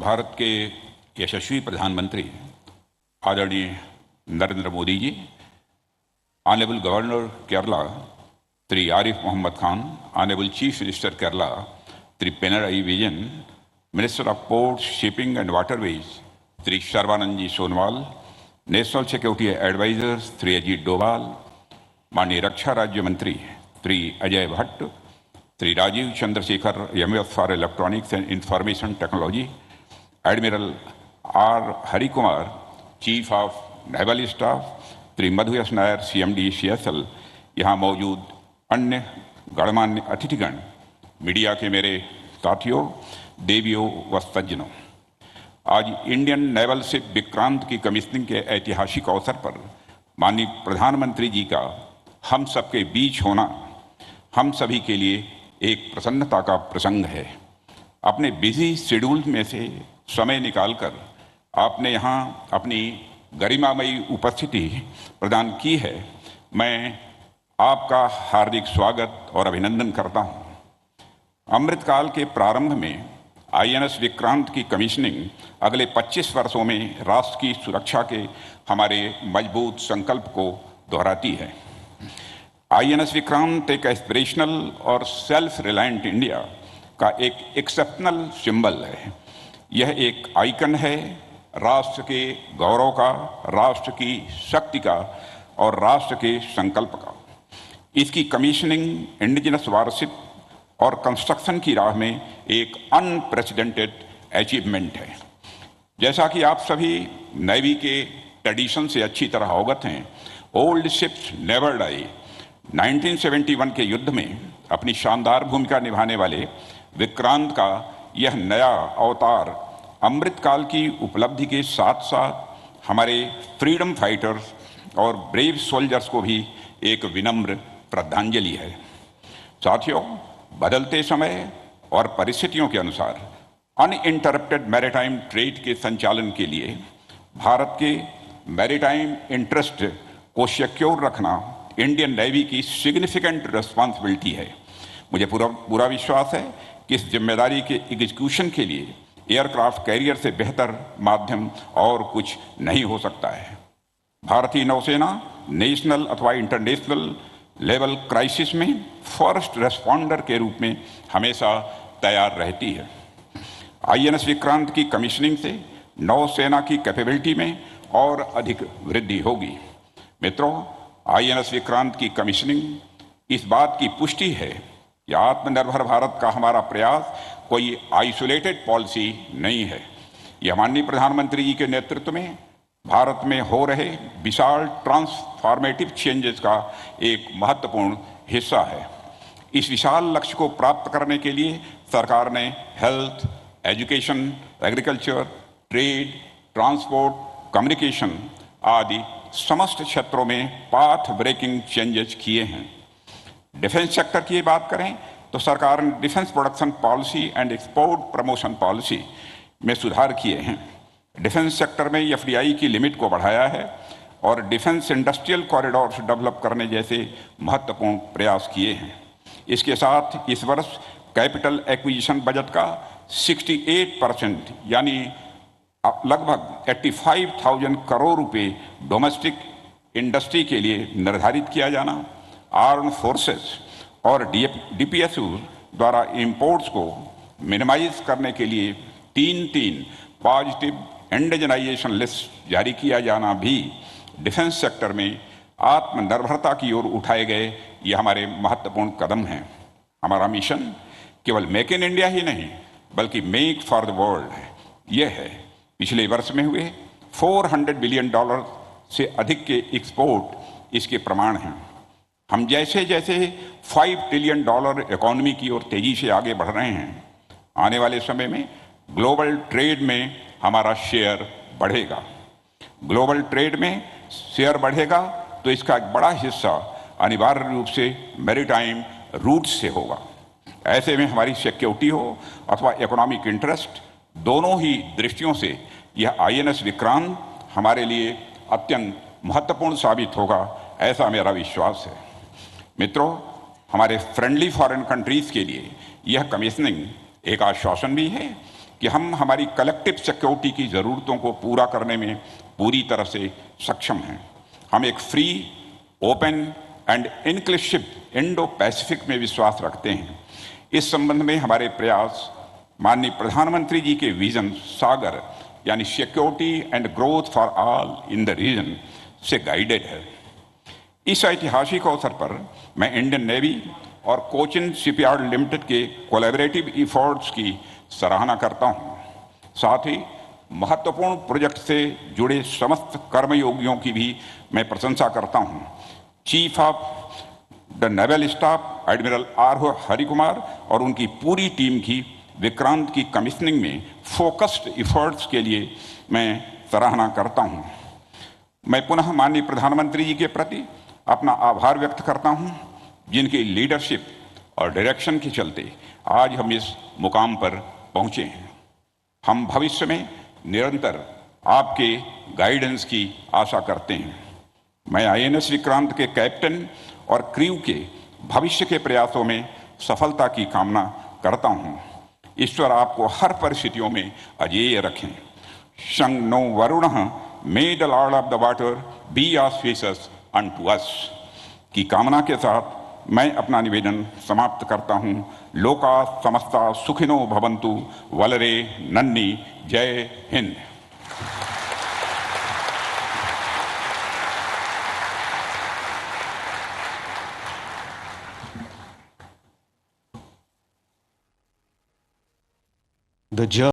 भारत के यशस्वी प्रधानमंत्री आदरणीय Narendra Modi ji, honourable governor Kerala Shri Arif Mohammad Khan, honourable chief minister Kerala Shri Pinarayi Vijayan, minister of ports, shipping and waterways Shri Sarbananda ji Sonowal, national security adviser Shri Ajit Doval, माननीय रक्षा राज्य मंत्री Shri Ajay Bhatt, Shri Rajeev Chandrasekhar, MS for electronics and information technology, admiral R Hari Kumar, chief of naval staff, Shri Madhu S Nair, CMD CSL, यहाँ मौजूद अन्य गणमान्य अतिथिगण, मीडिया के मेरे साथियों, देवियों व सज्जनों, आज इंडियन नेवल शिप विक्रांत की कमीशनिंग के ऐतिहासिक अवसर पर माननीय प्रधानमंत्री जी का हम सबके बीच होना हम सभी के लिए एक प्रसन्नता का प्रसंग है। अपने बिजी शेड्यूल में से समय निकालकर आपने यहाँ अपनी गरिमामयी उपस्थिति प्रदान की है। मैं आपका हार्दिक स्वागत और अभिनंदन करता हूँ। अमृतकाल के प्रारंभ में आईएनएस विक्रांत की कमीशनिंग अगले 25 वर्षों में राष्ट्र की सुरक्षा के हमारे मजबूत संकल्प को दोहराती है। आईएनएस विक्रांत एक एस्पिरेशनल और सेल्फ रिलायंट इंडिया का एक एक्सेप्शनल सिंबल है। यह एक आइकन है राष्ट्र के गौरव का, राष्ट्र की शक्ति का और राष्ट्र के संकल्प का। इसकी कमीशनिंग इंडिजिनस वारशिप और कंस्ट्रक्शन की राह में एक अनप्रेसिडेंटेड अचीवमेंट है। जैसा कि आप सभी नेवी के ट्रेडिशन से अच्छी तरह अवगत हैं, ओल्ड शिप्स नेवर डाई। 1971 के युद्ध में अपनी शानदार भूमिका निभाने वाले विक्रांत का यह नया अवतार अमृतकाल की उपलब्धि के साथ साथ हमारे फ्रीडम फाइटर्स और ब्रेव सोल्जर्स को भी एक विनम्र श्रद्धांजलि है। साथियों, बदलते समय और परिस्थितियों के अनुसार अनइंटरप्टेड मैरीटाइम ट्रेड के संचालन के लिए भारत के मैरीटाइम इंटरेस्ट को सिक्योर रखना इंडियन नेवी की सिग्निफिकेंट रिस्पॉन्सिबिलिटी है। मुझे पूरा विश्वास है कि इस जिम्मेदारी के एग्जीक्यूशन के लिए एयरक्राफ्ट कैरियर से बेहतर माध्यम और कुछ नहीं हो सकता है। भारतीय नौसेना नेशनल अथवा इंटरनेशनल लेवल क्राइसिस में फर्स्ट रेस्पॉन्डर के रूप में हमेशा तैयार रहती है। आईएनएस विक्रांत की कमीशनिंग से नौसेना की कैपेबिलिटी में और अधिक वृद्धि होगी। मित्रों, आईएनएस विक्रांत की कमीशनिंग इस बात की पुष्टि है कि आत्मनिर्भर भारत का हमारा प्रयास कोई आइसोलेटेड पॉलिसी नहीं है। यह माननीय प्रधानमंत्री जी के नेतृत्व में भारत में हो रहे विशाल ट्रांसफॉर्मेटिव चेंजेस का एक महत्वपूर्ण हिस्सा है। इस विशाल लक्ष्य को प्राप्त करने के लिए सरकार ने health, education, agriculture, trade, transport, communication आदि समस्त क्षेत्रों में पाथ ब्रेकिंग चेंजेस किए हैं। डिफेंस सेक्टर की बात करें तो सरकार ने defence production policy and export promotion policy में सुधार किए हैं। डिफेंस सेक्टर में एफडीआई की लिमिट को बढ़ाया है और डिफेंस इंडस्ट्रियल कॉरिडोर्स डेवलप करने जैसे महत्वपूर्ण प्रयास किए हैं। इसके साथ इस वर्ष कैपिटल एक्विजिशन बजट का 68% यानी लगभग 85,000 करोड़ रुपए डोमेस्टिक इंडस्ट्री के लिए निर्धारित किया जाना, आर्म फोर्सेस और डीपीएसयू द्वारा इंपोर्ट्स को मिनिमाइज करने के लिए 3 पॉजिटिव इंडिजनाइजेशन लिस्ट जारी किया जाना भी डिफेंस सेक्टर में आत्मनिर्भरता की ओर उठाए गए ये हमारे महत्वपूर्ण कदम हैं। हमारा मिशन केवल मेक इन इंडिया ही नहीं बल्कि मेक फॉर द वर्ल्ड है। यह है पिछले वर्ष में हुए $400 बिलियन से अधिक के एक्सपोर्ट इसके प्रमाण हैं। हम जैसे जैसे $5 ट्रिलियन इकोनॉमी की ओर तेजी से आगे बढ़ रहे हैं, आने वाले समय में ग्लोबल ट्रेड में हमारा शेयर बढ़ेगा। ग्लोबल ट्रेड में शेयर बढ़ेगा तो इसका एक बड़ा हिस्सा अनिवार्य रूप से मैरीटाइम रूट से होगा। ऐसे में हमारी सिक्योरिटी हो अथवा इकोनॉमिक इंटरेस्ट, दोनों ही दृष्टियों से यह आईएनएस विक्रांत हमारे लिए अत्यंत महत्वपूर्ण साबित होगा, ऐसा मेरा विश्वास है। मित्रों, हमारे फ्रेंडली फॉरेन कंट्रीज के लिए यह कमीशनिंग एक आश्वासन भी है कि हम हमारी कलेक्टिव सिक्योरिटी की ज़रूरतों को पूरा करने में पूरी तरह से सक्षम हैं। हम एक free, open and inclusive Indo Pacific में विश्वास रखते हैं। इस संबंध में हमारे प्रयास माननीय प्रधानमंत्री जी के विजन सागर यानी security and growth for all in the region से गाइडेड है। इस ऐतिहासिक अवसर पर मैं इंडियन नेवी और कोचिन शिपयार्ड लिमिटेड के कोलैबोरेटिव एफर्ट्स की सराहना करता हूं। साथ ही महत्वपूर्ण प्रोजेक्ट से जुड़े समस्त कर्मयोगियों की भी मैं प्रशंसा करता हूं। Chief of the naval staff admiral R Harikumar और उनकी पूरी टीम की विक्रांत की कमीशनिंग में फोकस्ड एफर्ट्स के लिए मैं सराहना करता हूं। मैं पुनः माननीय प्रधानमंत्री जी के प्रति अपना आभार व्यक्त करता हूं, जिनकी लीडरशिप और डायरेक्शन के चलते आज हम इस मुकाम पर पहुंचे हैं। हम भविष्य में निरंतर आपके गाइडेंस की आशा करते हैं। मैं INS विक्रांत के कैप्टन और क्रू के भविष्य के प्रयासों में सफलता की कामना करता हूं। ईश्वर आपको हर परिस्थितियों में अजेय रखें। शं नो वरुणः may the lord of the water be auspicious unto us की कामना के साथ मैं अपना निवेदन समाप्त करता हूं। लोका समस्ता सुखिनो भवन्तु। वलरे नन्नी। जय हिंद। The